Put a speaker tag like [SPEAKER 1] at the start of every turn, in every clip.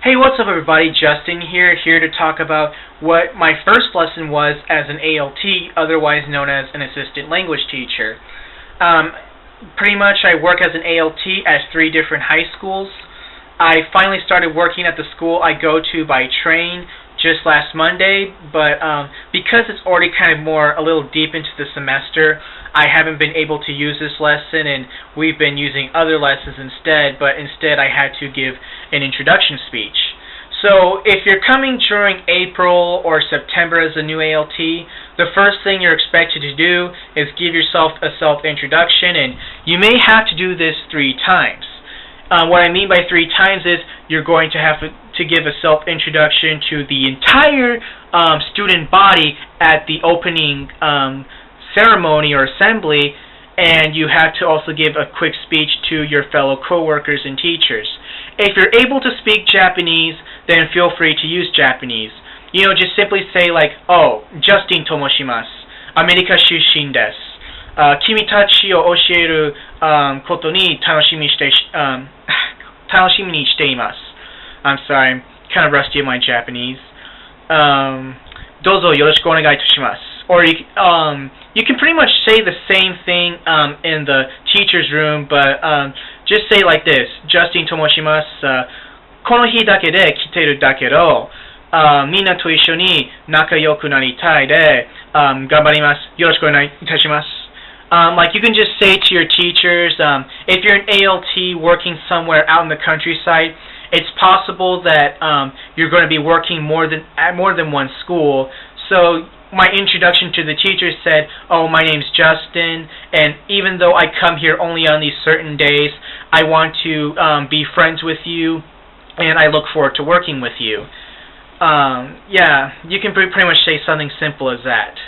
[SPEAKER 1] Hey, what's up everybody? Justin here to talk about what my first lesson was as an ALT, otherwise known as an assistant language teacher. Pretty much I work as an ALT at 3 different high schools. I finally started working at the school I go to by train just last Monday, but because it's already kind of a little deep into the semester, I haven't been able to use this lesson, and we've been using other lessons instead, but instead I had to give an introduction speech. So if you're coming during April or September as a new ALT, the first thing you're expected to do is give yourself a self-introduction, and you may have to do this 3 times. What I mean by 3 times is you're going to have to give a self-introduction to the entire student body at the opening ceremony or assembly, and you have to also give a quick speech to your fellow coworkers and teachers. If you're able to speak Japanese, then feel free to use Japanese. Just simply say like, "Oh, Justin と申します。アメリカ出身です。君たちを教えることに楽しみにしています." I'm sorry, I'm kind of rusty at my Japanese. どうぞよろしくお願いいたします. Or you can pretty much say the same thing in the teacher's room, but just say like this: Justin と申します。この日だけで来てるだけど、みんなと一緒に仲良くなりたいで、頑張ります。よろしくお願いいたします. Like you can just say to your teachers, if you're an ALT working somewhere out in the countryside, it's possible that you're going to be working at more than one school. So my introduction to the teacher said, "Oh, my name's Justin, and even though I come here only on these certain days, I want to be friends with you, and I look forward to working with you." Yeah, you can pretty much say something simple as that.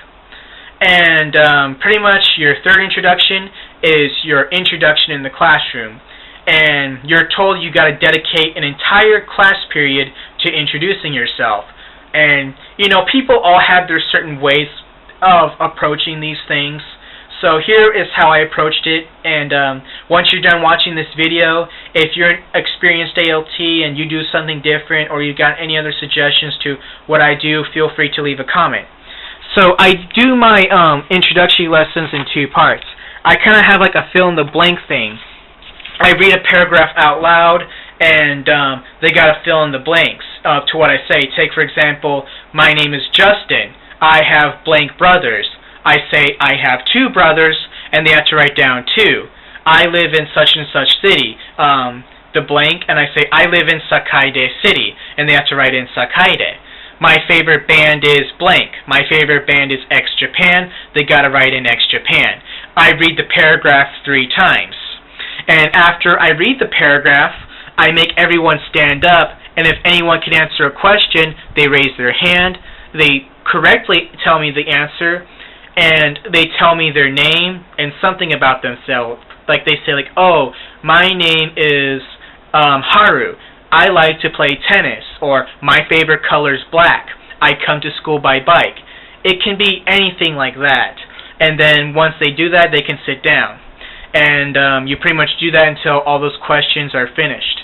[SPEAKER 1] And pretty much your third introduction is your introduction in the classroom. And you're told you got to dedicate an entire class period to introducing yourself. And, people all have their certain ways of approaching these things. So here is how I approached it. And once you're done watching this video, if you're an experienced ALT and you do something different, or you got any other suggestions to what I do, feel free to leave a comment. So I do my introductory lessons in 2 parts. I kind of have like a fill-in-the-blank thing. I read a paragraph out loud, and they got to fill in the blanks to what I say. Take, for example, my name is Justin. I have blank brothers. I say I have 2 brothers, and they have to write down 2. I live in such and such city, the blank, and I say I live in Sakaide City, and they have to write in Sakaide. My favorite band is blank. My favorite band is X Japan. They got to write in X Japan. I read the paragraph 3 times. And after I read the paragraph, I make everyone stand up, and if anyone can answer a question, they raise their hand, they correctly tell me the answer, and they tell me their name and something about themselves. Like they say like, "Oh, my name is Haru. I like to play tennis," or "My favorite color is black. I come to school by bike." It can be anything like that. And then once they do that, they can sit down. And you pretty much do that until all those questions are finished.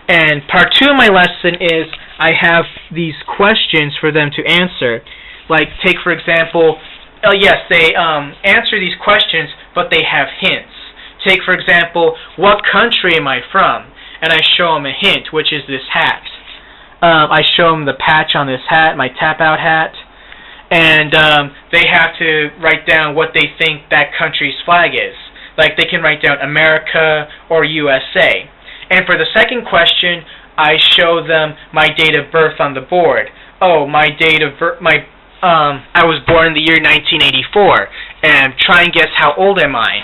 [SPEAKER 1] And part 2 of my lesson is I have these questions for them to answer. Like, take for example, yes, they answer these questions, but they have hints. Take for example, what country am I from? And I show them a hint, which is this hat. I show them the patch on this hat, my tap-out hat, and they have to write down what they think that country's flag is. Like they can write down America or USA. And for the second question, I show them my date of birth on the board. Oh, my date of birth, I was born in the year 1984, and try and guess how old am I.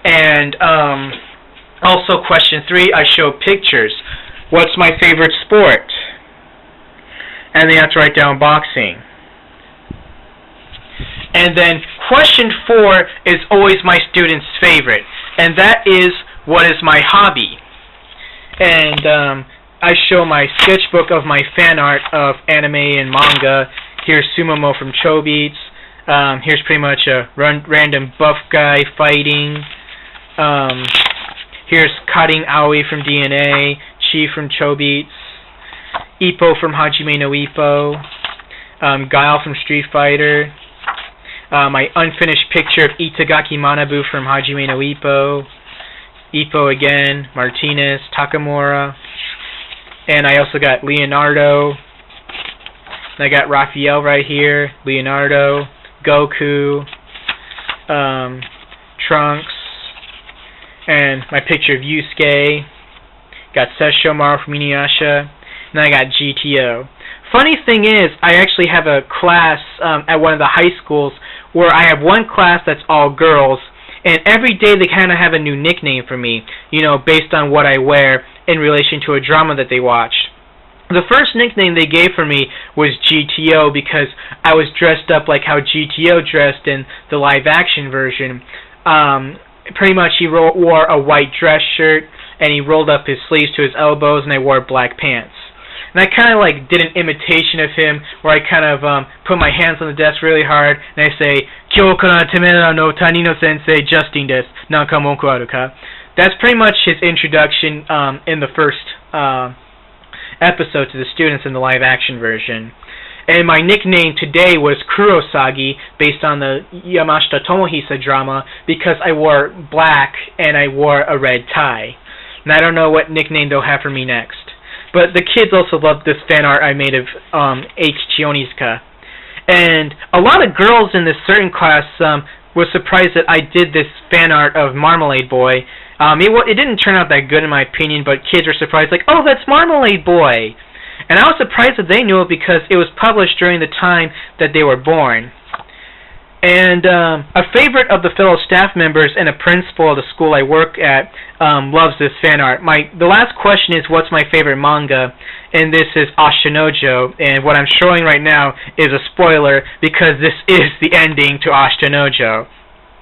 [SPEAKER 1] And also question 3, I show pictures. What's my favorite sport? And they have to write down boxing. And then question 4 is always my student's favorite, and that is, what is my hobby? And I show my sketchbook of my fan art of anime and manga. Here's Sumomo from Chobeats. Here's pretty much a random buff guy fighting. Here's Cutting Aoi from DNA, Chi from Chobeats. Ippo from Hajime no Ippo, Guile from Street Fighter, my unfinished picture of Itagaki Manabu from Hajime no Ippo, Ippo again, Martinez, Takamura, and I also got Leonardo, and I got Raphael right here, Leonardo, Goku, Trunks, and my picture of Yusuke, got Sesshomaru from Inuyasha, and I got GTO. Funny thing is, I actually have a class at one of the high schools where I have one class that's all girls, and every day they kind of have a new nickname for me, you know, based on what I wear in relation to a drama that they watched. The first nickname they gave for me was GTO because I was dressed up like how GTO dressed in the live-action version. Pretty much he wore a white dress shirt, and he rolled up his sleeves to his elbows, and I wore black pants. And I kind of like did an imitation of him, where I kind of put my hands on the desk really hard, and I say, "Kyou kana temera no tani no sensei Justin desu, nanka monku aru ka?" That's pretty much his introduction in the first episode to the students in the live-action version. And my nickname today was Kurosagi, based on the Yamashita Tomohisa drama, because I wore black and I wore a red tie. And I don't know what nickname they'll have for me next. But the kids also loved this fan art I made of H. Chionizuka. And a lot of girls in this certain class were surprised that I did this fan art of Marmalade Boy. It didn't turn out that good in my opinion, but kids were surprised, like, "Oh, that's Marmalade Boy!" And I was surprised that they knew it because it was published during the time that they were born. And a favorite of the fellow staff members and a principal of the school I work at loves this fan art. The last question is, what's my favorite manga? And this is Ashitanojo. And what I'm showing right now is a spoiler because this is the ending to Ashitanojo.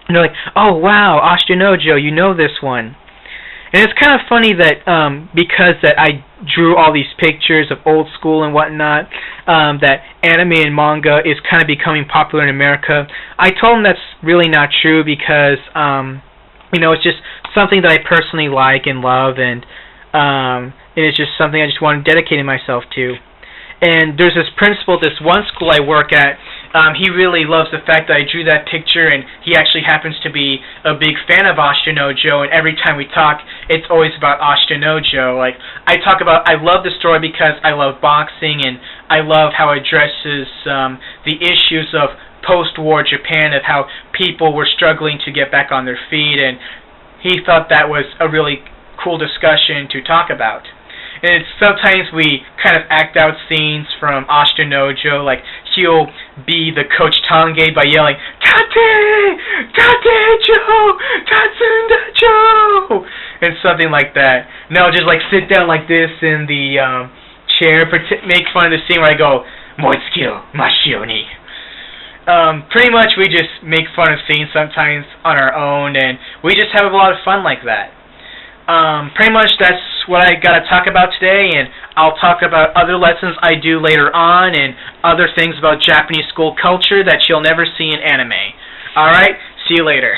[SPEAKER 1] And they're like, "Oh wow, Ashitanojo, you know this one." And it's kind of funny that because that I drew all these pictures of old school and whatnot, that anime and manga is kind of becoming popular in America. I told them that's really not true because, you know, it's just something that I personally like and love, and it's just something I just want to dedicate myself to. And there's this principal at this one school I work at. He really loves the fact that I drew that picture, and he actually happens to be a big fan of Ashitanojo, and every time we talk, it's always about Ashitanojo. Like, I love the story because I love boxing, and I love how it addresses the issues of post-war Japan, of how people were struggling to get back on their feet, and he thought that was a really cool discussion to talk about. And sometimes we kind of act out scenes from Ashitanojo, like he'll be the Coach Tange by yelling, "Tate! Tate-jo! Tatsunda-jo!" and something like that. And I'll just like sit down like this in the chair, make fun of the scene where I go, "Moitsukiyo, mashio ni." Pretty much we just make fun of scenes sometimes on our own, and we just have a lot of fun like that. Pretty much that's what I got to talk about today, and I'll talk about other lessons I do later on and other things about Japanese school culture that you'll never see in anime. Alright, see you later.